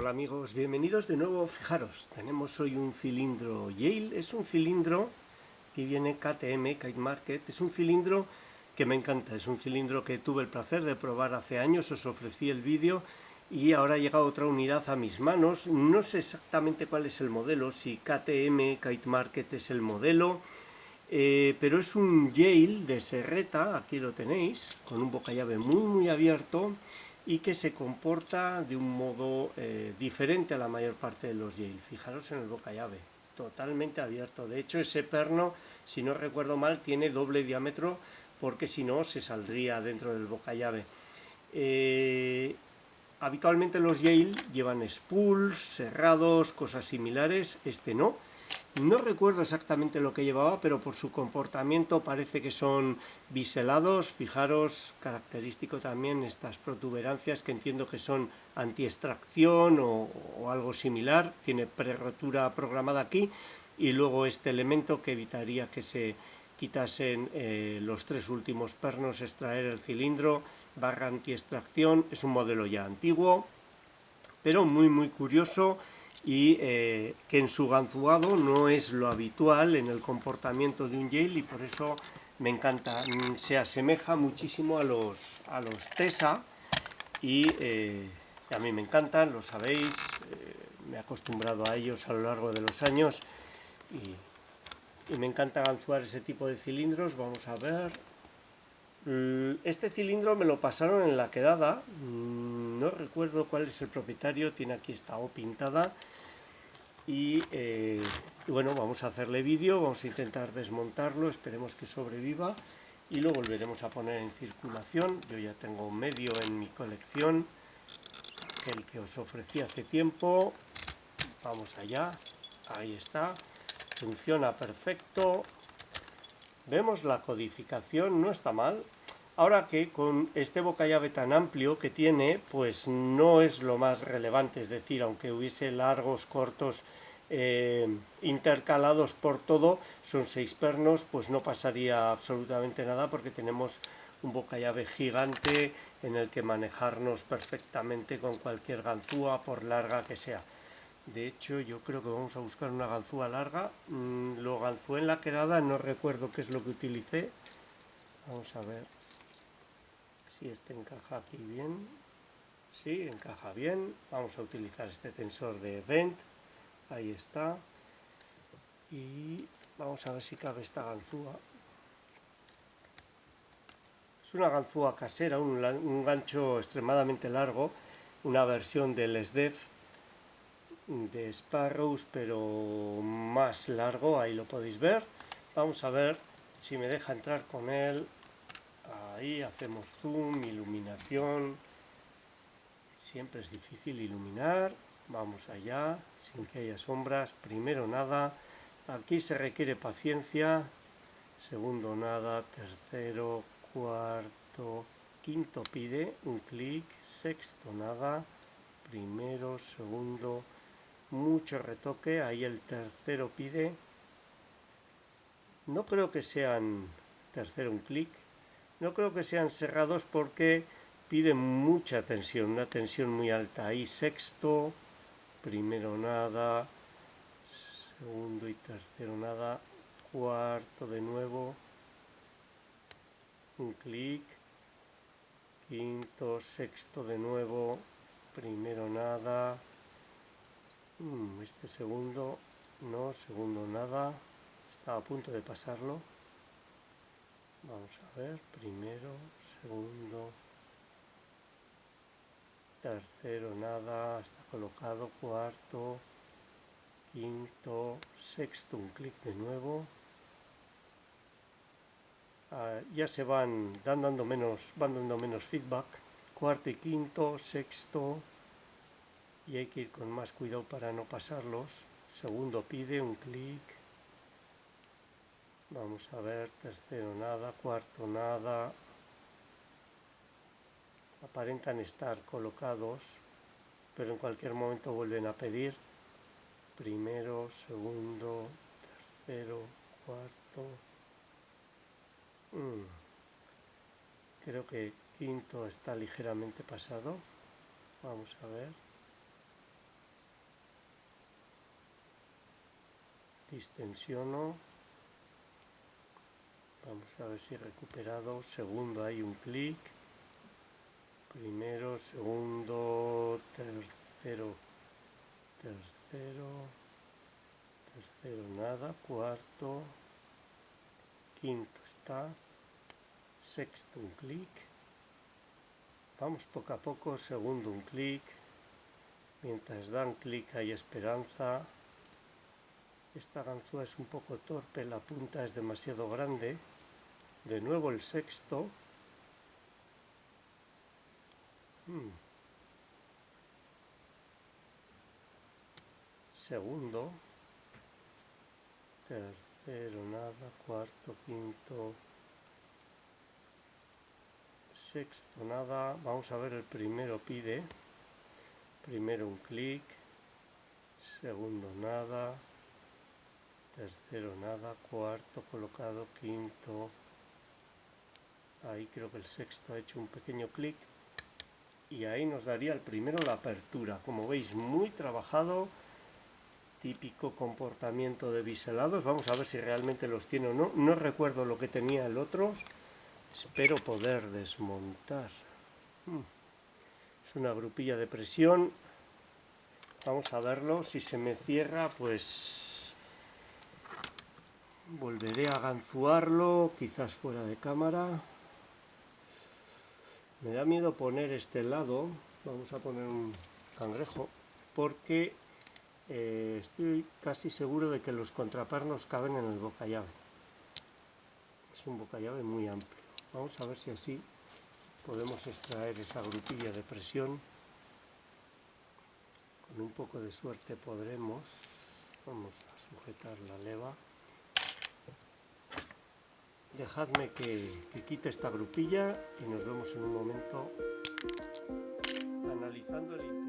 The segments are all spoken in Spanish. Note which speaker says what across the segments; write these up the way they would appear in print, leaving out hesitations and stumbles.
Speaker 1: Hola amigos, bienvenidos de nuevo. Fijaros, tenemos hoy un cilindro Yale. Es un cilindro que viene KTM, Kite Market. Es un cilindro que me encanta. Es un cilindro que tuve el placer de probar hace años. Os ofrecí el vídeo y ahora ha llegado otra unidad a mis manos. No sé exactamente cuál es el modelo, si KTM, Kite Market es el modelo. Pero es un Yale de serreta, aquí lo tenéis, con un bocallave muy abierto y que se comporta de un modo diferente a la mayor parte de los Yale. Fijaros en el bocallave, totalmente abierto. De hecho, ese perno, si no recuerdo mal, tiene doble diámetro porque si no se saldría dentro del bocallave. Habitualmente los Yale llevan spools, cerrados, cosas similares. Este no. No recuerdo exactamente lo que llevaba, pero por su comportamiento parece que son biselados. Fijaros, característico también estas protuberancias que entiendo que son anti-extracción o algo similar. Tiene pre-rotura programada aquí y luego este elemento que evitaría que se quitasen los tres últimos pernos, extraer el cilindro, barra anti-extracción. Es un modelo ya antiguo, pero muy curioso y que en su ganzuado no es lo habitual en el comportamiento de un Yale y por eso me encanta. Se asemeja muchísimo a los Tesa y a mí me encantan, lo sabéis, me he acostumbrado a ellos a lo largo de los años y me encanta ganzuar ese tipo de cilindros. Vamos a ver. Este cilindro me lo pasaron en la quedada, no recuerdo cuál es el propietario, tiene aquí esta O pintada y bueno, vamos a hacerle vídeo, vamos a intentar desmontarlo, esperemos que sobreviva y lo volveremos a poner en circulación. Yo ya tengo medio en mi colección, el que os ofrecí hace tiempo. Vamos allá, ahí está, funciona perfecto. Vemos la codificación, no está mal. Ahora que con este bocallave tan amplio que tiene, pues no es lo más relevante, es decir, aunque hubiese largos, cortos, intercalados por todo, son 6 pernos, pues no pasaría absolutamente nada porque tenemos un bocallave gigante en el que manejarnos perfectamente con cualquier ganzúa, por larga que sea. De hecho, yo creo que vamos a buscar una ganzúa larga. Lo ganzué en la quedada, no recuerdo qué es lo que utilicé. Vamos a ver si este encaja aquí bien. Sí, encaja bien. Vamos a utilizar este tensor de Vent. Ahí está. Y vamos a ver si cabe esta ganzúa. Es una ganzúa casera, un gancho extremadamente largo. Una versión del SDEF de Sparrows, pero más largo, ahí lo podéis ver. Vamos a ver si me deja entrar con él. Ahí hacemos zoom, iluminación. Siempre es difícil iluminar. Vamos allá, sin que haya sombras. Primero nada, aquí se requiere paciencia. Segundo nada, tercero, cuarto, quinto pide un clic. Sexto nada, primero, segundo, mucho retoque. Ahí el tercero pide. No creo que sean, tercero un clic, no creo que sean cerrados porque piden mucha tensión, una tensión muy alta. Ahí sexto, primero nada, segundo y tercero nada, cuarto de nuevo, un clic, quinto, sexto de nuevo, primero nada, este segundo, no, segundo nada, estaba a punto de pasarlo. Vamos a ver, primero, segundo, tercero nada, está colocado, cuarto, quinto, sexto, un clic de nuevo. Ya se van dando menos feedback, cuarto y quinto, sexto, y hay que ir con más cuidado para no pasarlos. Segundo pide un clic. Vamos a ver, tercero nada, cuarto nada. Aparentan estar colocados, pero en cualquier momento vuelven a pedir. Primero, segundo, tercero, cuarto. Creo que quinto está ligeramente pasado. Vamos a ver. distensiono, vamos a ver si he recuperado, segundo hay un clic, primero, segundo, tercero, nada, cuarto, quinto está, sexto un clic, vamos poco a poco, segundo un clic, mientras dan clic hay esperanza. Esta ganzúa es un poco torpe, la punta es demasiado grande. De nuevo el sexto. Segundo. Tercero, nada. Cuarto, quinto. Sexto, nada. Vamos a ver, el primero pide. Primero un clic. Segundo, nada. Tercero, nada. Cuarto colocado. Quinto. Ahí creo que el sexto ha hecho un pequeño clic. Y ahí nos daría el primero la apertura. Como veis, muy trabajado. Típico comportamiento de biselados. Vamos a ver si realmente los tiene o no. No recuerdo lo que tenía el otro. Espero poder desmontar. Es una grupilla de presión. Vamos a verlo. Si se me cierra, pues volveré a ganzuarlo, quizás fuera de cámara. Me da miedo poner este lado. Vamos a poner un cangrejo, porque estoy casi seguro de que los contrapernos caben en el bocallave. Es un bocallave muy amplio. Vamos a ver si así podemos extraer esa grupilla de presión. Con un poco de suerte podremos. Vamos a sujetar la leva. Dejadme que quite esta grupilla y nos vemos en un momento analizando el interior.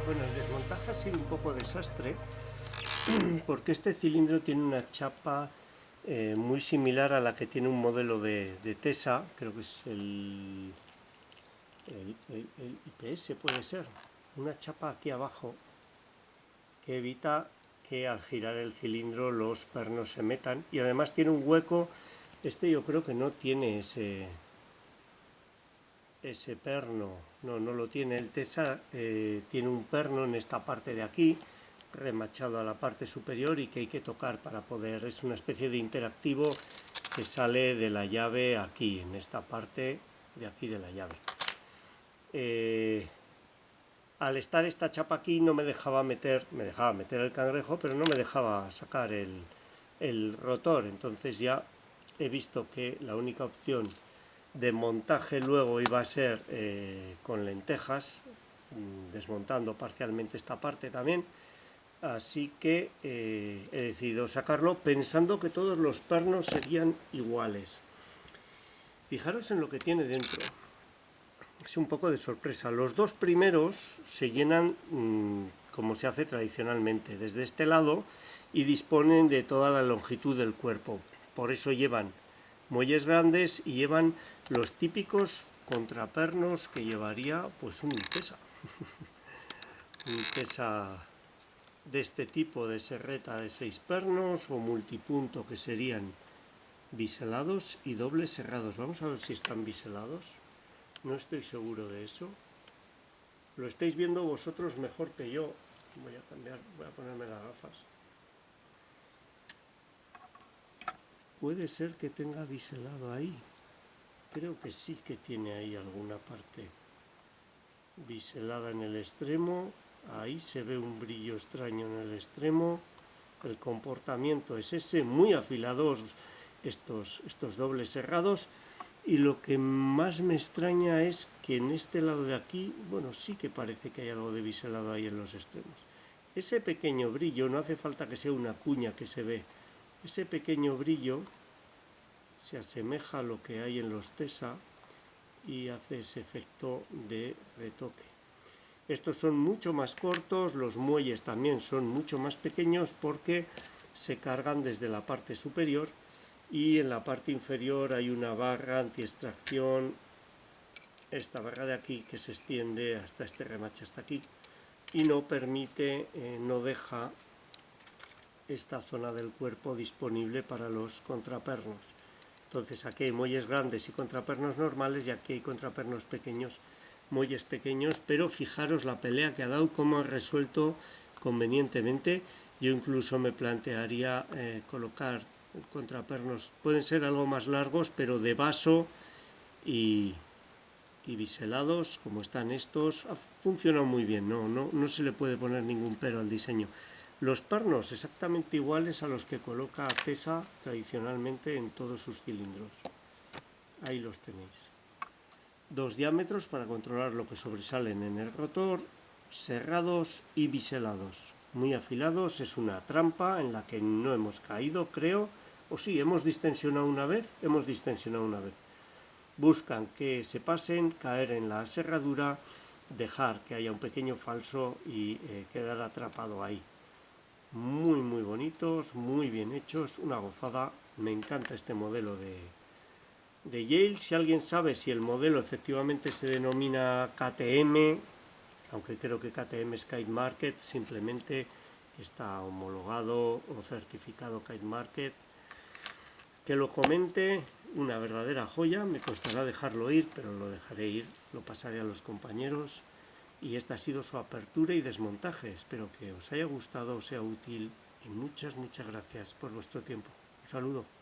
Speaker 1: Bueno, el desmontaje ha sido un poco desastre porque este cilindro tiene una chapa muy similar a la que tiene un modelo de Tesa, creo que es el IPS, puede ser, una chapa aquí abajo que evita que al girar el cilindro los pernos se metan, y además tiene un hueco. Este yo creo que no tiene ese perno, no lo tiene. El Tesa tiene un perno en esta parte de aquí, remachado a la parte superior, y que hay que tocar para poder, es una especie de interactivo que sale de la llave aquí, en esta parte de aquí de la llave. Al estar esta chapa aquí no me dejaba meter, el cangrejo, pero no me dejaba sacar el rotor. Entonces ya he visto que la única opción de montaje luego iba a ser con lentejas, desmontando parcialmente esta parte también. Así que he decidido sacarlo pensando que todos los pernos serían iguales. Fijaros en lo que tiene dentro. Es un poco de sorpresa. Los dos primeros se llenan como se hace tradicionalmente, desde este lado, y disponen de toda la longitud del cuerpo. Por eso llevan muelles grandes y llevan los típicos contrapernos que llevaría pues un Intesa. Un Intesa de este tipo, de serreta de 6 pernos o multipunto, que serían biselados y dobles cerrados. Vamos a ver si están biselados. No estoy seguro de eso. Lo estáis viendo vosotros mejor que yo. Voy a ponerme las gafas. Puede ser que tenga biselado ahí. Creo que sí que tiene ahí alguna parte biselada en el extremo. Ahí se ve un brillo extraño en el extremo. El comportamiento es ese, muy afilados estos dobles cerrados. Y lo que más me extraña es que en este lado de aquí, bueno, sí que parece que hay algo de biselado ahí en los extremos. Ese pequeño brillo, no hace falta que sea una cuña que se ve, ese pequeño brillo se asemeja a lo que hay en los Tesa y hace ese efecto de retoque. Estos son mucho más cortos, los muelles también son mucho más pequeños porque se cargan desde la parte superior y en la parte inferior hay una barra anti-extracción, esta barra de aquí que se extiende hasta este remache hasta aquí y no permite, no deja esta zona del cuerpo disponible para los contrapernos. Entonces aquí hay muelles grandes y contrapernos normales y aquí hay contrapernos pequeños, muelles pequeños, pero fijaros la pelea que ha dado, cómo ha resuelto convenientemente. Yo incluso me plantearía colocar contrapernos, pueden ser algo más largos, pero de vaso y biselados, como están estos. Ha funcionado muy bien, no se le puede poner ningún pero al diseño. Los pernos exactamente iguales a los que coloca Tesa tradicionalmente en todos sus cilindros. Ahí los tenéis. Dos diámetros para controlar lo que sobresalen en el rotor, cerrados y biselados. Muy afilados, es una trampa en la que no hemos caído, creo. O sí, hemos distensionado una vez. Buscan que se pasen, caer en la serradura, dejar que haya un pequeño falso y quedar atrapado ahí. Muy bonitos, muy bien hechos, una gozada. Me encanta este modelo de Yale. Si alguien sabe si el modelo efectivamente se denomina KTM, aunque creo que KTM es Kite Market, simplemente está homologado o certificado Kite Market, que lo comente. Una verdadera joya, me costará dejarlo ir, pero lo dejaré ir, lo pasaré a los compañeros. Y esta ha sido su apertura y desmontaje. Espero que os haya gustado, os sea útil y muchas gracias por vuestro tiempo. Un saludo.